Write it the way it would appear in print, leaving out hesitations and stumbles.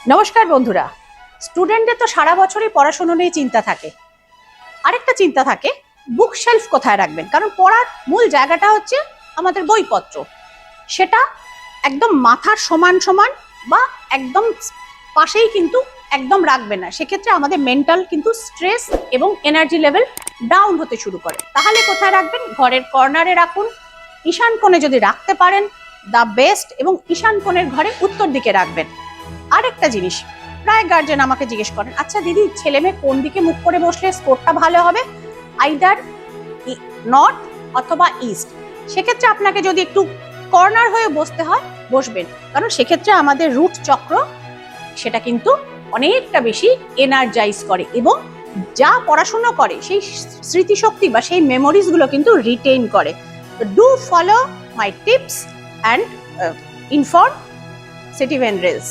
নমস্কার বন্ধুরা। স্টুডেন্টদের তো সারা বছরই পড়াশোনা নিয়ে চিন্তা থাকে। আরেকটা চিন্তা থাকে বুক শেলফ কোথায় রাখবেন, কারণ পড়ার মূল জায়গাটা হচ্ছে আমাদের বইপত্র। সেটা একদম মাথার সমান সমান বা একদম পাশেই কিন্তু একদম রাখবেন না, সেক্ষেত্রে আমাদের মেন্টাল কিন্তু স্ট্রেস এবং এনার্জি লেভেল ডাউন হতে শুরু করে। তাহলে কোথায় রাখবেন? ঘরের কর্নারে রাখুন। ঈশান কোণে যদি রাখতে পারেন দ্য বেস্ট, এবং ঈশান কোণের ঘরে উত্তর দিকে রাখবেন। আরেকটা জিনিস, প্রায় গার্জেন আমাকে জিজ্ঞেস করেন, আচ্ছা দিদি ছেলে মেয়ে কোন দিকে মুখ করে বসলে স্কোরটা ভালো হবে? আইদার নর্থ অথবা ইস্ট। সেক্ষেত্রে আপনাকে যদি একটু কর্নার হয়ে বসতে হয় বসবেন, কারণ সেক্ষেত্রে আমাদের রুট চক্র সেটা কিন্তু অনেকটা বেশি এনার্জাইজ করে এবং যা পড়াশোনা করে সেই স্মৃতিশক্তি বা সেই মেমোরিজ গুলো কিন্তু রিটেইন করে। তো do follow my tips and inform সিটিভেন রেলস।